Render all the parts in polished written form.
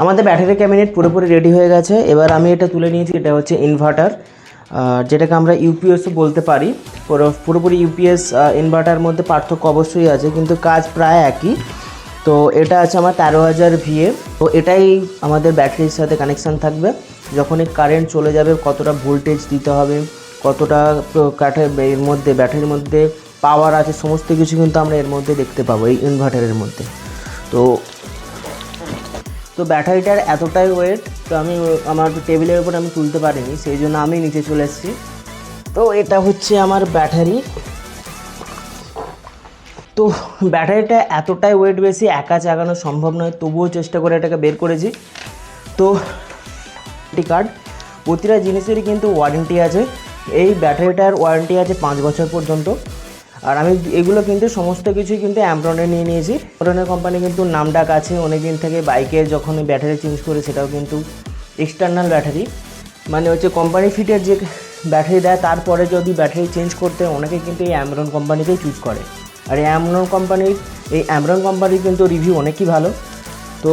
আমাদের battery cabinet পুরোপুরি ready হয়ে গেছে। এবার আমি এটা তুলে নিয়েছি, এটা হচ্ছে ইনভার্টার, যেটাকে আমরা ইউপিএসও বলতে পারি। পুরোপুরি ইউপিএস ইনভার্টার মধ্যে পার্থক্য অবশ্যই আছে, কিন্তু কাজ প্রায় একই। তো এটা আছে আমার 13,000 VA। তো এটাই আমাদের ব্যাটারির সাথে কানেকশান থাকবে। যখনই কারেন্ট চলে যাবে কতটা ভোল্টেজ দিতে হবে, কতটা এর মধ্যে ব্যাটারির মধ্যে পাওয়ার আছে, সমস্ত কিছু কিন্তু আমরা এর মধ্যে দেখতে পাবো এই ইনভার্টারের মধ্যে। তো ব্যাটারিটার এতটাই ওয়েট, তো আমি আমার টেবিলের উপর আমি তুলতে পারিনি, সেই জন্য আমি নিচে চলে এসেছি। তো এটা হচ্ছে আমার ব্যাটারি। তো ব্যাটারিটা এতটাই ওয়েট বেশি, একা চাগানো সম্ভব নয়, তবুও চেষ্টা করে এটাকে বের করেছি। তো কার্ড, প্রতিটা জিনিসেরই কিন্তু ওয়ারেন্টি আছে। এই ব্যাটারিটার ওয়ারেন্টি আছে 5 বছর পর্যন্ত। আর আমি এগুলো কিন্তু সমস্ত কিছুই কিন্তু অ্যামরনে নিয়ে নিয়েছি। অ্যামরনের কোম্পানি কিন্তু নামডাক আছে অনেক দিন থেকে। বাইকের যখন ব্যাটারি চেঞ্জ করি সেটাও কিন্তু এক্সটার্নাল ব্যাটারি, মানে হচ্ছে কোম্পানি ফিটের যে ব্যাটারি দেয়, তারপরে যদি ব্যাটারি চেঞ্জ করতে অনেকে কিন্তু এই অ্যামরন কোম্পানিকেই চুজ করে। আর এই অ্যামরন কোম্পানির কিন্তু রিভিউ অনেকই ভালো। তো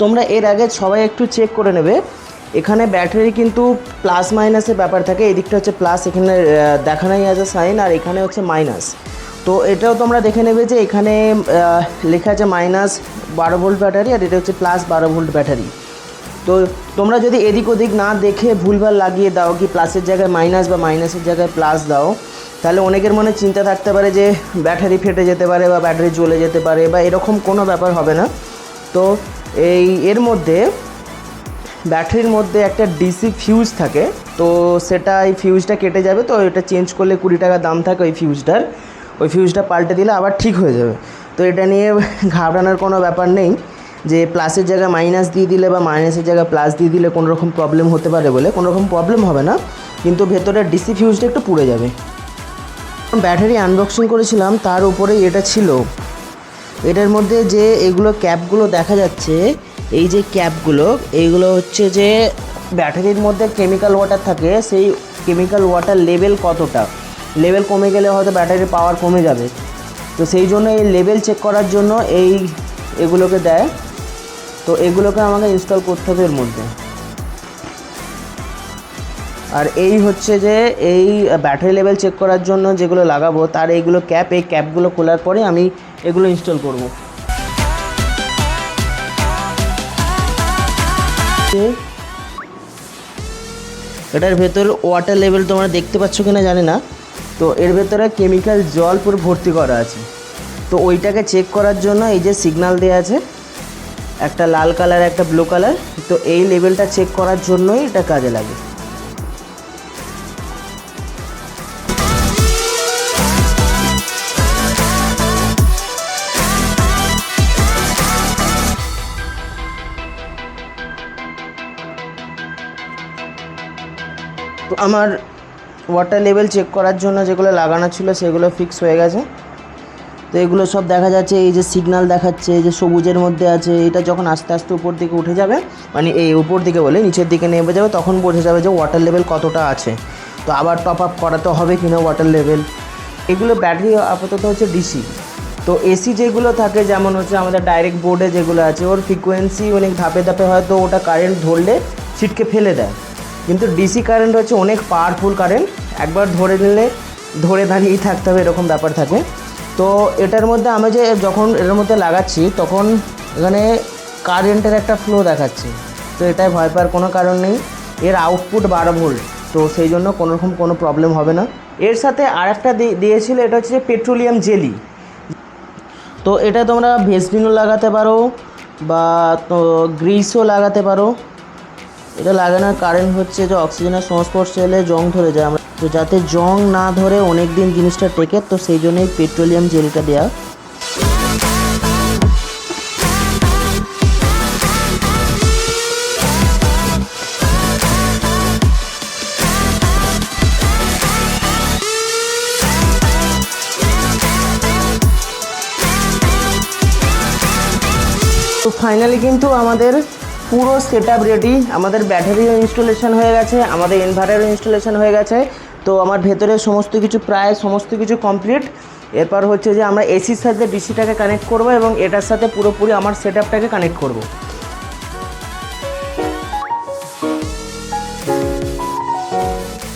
তোমরা এর আগে সবাই একটু চেক করে নেবে, এখানে ব্যাটারি কিন্তু প্লাস মাইনাসের ব্যাপার থাকে। এদিকটা হচ্ছে প্লাস, এখানে দেখানোই আছে সাইন, আর এখানে হচ্ছে মাইনাস। তো এটাও তোমরা দেখে নেবে যে এখানে লেখা আছে -12 ভোল্ট ব্যাটারি, আর এটা হচ্ছে +12 ভোল্ট ব্যাটারি। তো তোমরা যদি এদিক ওদিক না দেখে ভুলভাল লাগিয়ে দাও, কি প্লাসের জায়গায় মাইনাস বা মাইনাসের জায়গায় প্লাস দাও, তাহলে অনেকের মনে চিন্তা থাকতে পারে যে ব্যাটারি ফেটে যেতে পারে বা ব্যাটারি জ্বলে যেতে পারে, বা এরকম কোনো ব্যাপার হবে না। তো এর মধ্যে ব্যাটারির মধ্যে একটা ডিসি ফিউজ থাকে, তো সেটা এই ফিউজটা কেটে যাবে। তো এটা চেঞ্জ করলে 20 টাকা দাম থাকে ওই ফিউজটা পাল্টে দিলে আবার ঠিক হয়ে যাবে। তো এটা নিয়ে ঘাবড়ানোর কোনো ব্যাপার নেই যে প্লাসের জায়গায় মাইনাস দিয়ে দিলে বা মাইনাসের জায়গায় প্লাস দিয়ে দিলে কোনো রকম প্রবলেম হতে পারে বলে। কোনো রকম প্রবলেম হবে না, কিন্তু ভেতরের ডিসি ফিউজটা একটু পুড়ে যাবে। ব্যাটারি আনবক্সিং করেছিলাম, তার উপরেই এটা ছিল। এটার মধ্যে যে এগুলো ক্যাপগুলো দেখা যাচ্ছে, এই যে ক্যাপগুলো, এইগুলো হচ্ছে যে ব্যাটারির মধ্যে কেমিক্যাল ওয়াটার থাকে, সেই কেমিক্যাল ওয়াটার লেভেল কতটা, লেভেল কমে গেলে হয়তো ব্যাটারির পাওয়ার কমে যাবে। তো সেই জন্য এই লেভেল চেক করার জন্য এগুলোকে দেয়। তো এগুলোকে আমাকে ইনস্টল করতে হবে এর মধ্যে। আর এই হচ্ছে যে এই ব্যাটারি লেভেল চেক করার জন্য যেগুলো লাগাবো তার এইগুলো ক্যাপ, এই ক্যাপগুলো খোলার পরে আমি এগুলো ইনস্টল করব। এটার ভেতর ওয়াটার লেভেল তোমরা দেখতে পাচ্ছ কিনা জানি না। তো এর ভেতরে কেমিক্যাল জল পুরো ভর্তি করা আছে। তো ওইটাকে চেক করার জন্য এই যে সিগন্যাল দেওয়া আছে, একটা লাল কালার একটা ব্লু কালার, তো এই লেভেলটা চেক করার জন্যই এটা কাজে লাগে। তো আমার ওয়াটার লেভেল চেক করার জন্য যেগুলো লাগানো ছিল সেগুলো ফিক্স হয়ে গেছে। তো এগুলো সব দেখা যাচ্ছে, এই যে সিগন্যাল দেখাচ্ছে, এই যে সবুজের মধ্যে আছে, এটা যখন আস্তে আস্তে উপর দিকে উঠে যাবে, মানে এই উপর দিকে বলে নিচের দিকে নেমে যাবে, তখন বোঝা যাবে যে ওয়াটার লেভেল কতটা আছে। তো আবার টপ আপ করাতে হবে কিনা ওয়াটার লেভেল। এগুলো ব্যাটারি আপাতত হচ্ছে ডিসি। তো এসি যেগুলো থাকে, যেমন হচ্ছে আমাদের ডাইরেক্ট বোর্ডে যেগুলো আছে, ওর ফ্রিকোয়েন্সি অনেক ধাপে ধাপে হয়তো ওটা কারেন্ট ধরলে ছিটকে ফেলে দেয়, কিন্তু ডিসি কারেন্ট হচ্ছে অনেক পাওয়ারফুল কারেন্ট, একবার ধরে নিলে ধরে দাঁড়িয়েই থাকতে হবে, এরকম ব্যাপার থাকে। তো এটার মধ্যে আমি যে যখন এটার মধ্যে লাগাচ্ছি তখন এখানে কারেন্টের একটা ফ্লো দেখাচ্ছে। তো এটাই ভয় পাওয়ার কোনো কারণ নেই, এর আউটপুট 12 ভোল্ট, তো সেই জন্য কোনোরকম কোনো প্রবলেম হবে না। এর সাথে আরেকটা দিয়েছিল, এটা হচ্ছে পেট্রোলিয়াম জেলি। তো এটা তোমরা ভেসলিনও লাগাতে পারো বা তো গ্রিসও লাগাতে পারো। এটা লাগানোর কারণ হচ্ছে যে অক্সিজেনের সংস্পর্শে এলে জং ধরে যায়, আমরা তো যাতে জং না ধরে অনেক দিন জিনিসটা টেকে, তো সেই জন্যই পেট্রোলিয়াম জেলটা দেওয়া। তো ফাইনালি কিন্তু আমাদের পুরো সেটআপ রেডি, আমাদের ব্যাটারিও ইনস্টলেশন হয়ে গেছে, আমাদের ইনভার্টারও ইনস্টলেশন হয়ে গেছে। তো আমার ভেতরে সমস্ত কিছু কমপ্লিট। এরপর হচ্ছে যে আমরা এসির সাথে ডিসিটাকে কানেক্ট করব এবং এটার সাথে পুরোপুরি আমার সেটআপটাকে কানেক্ট করব।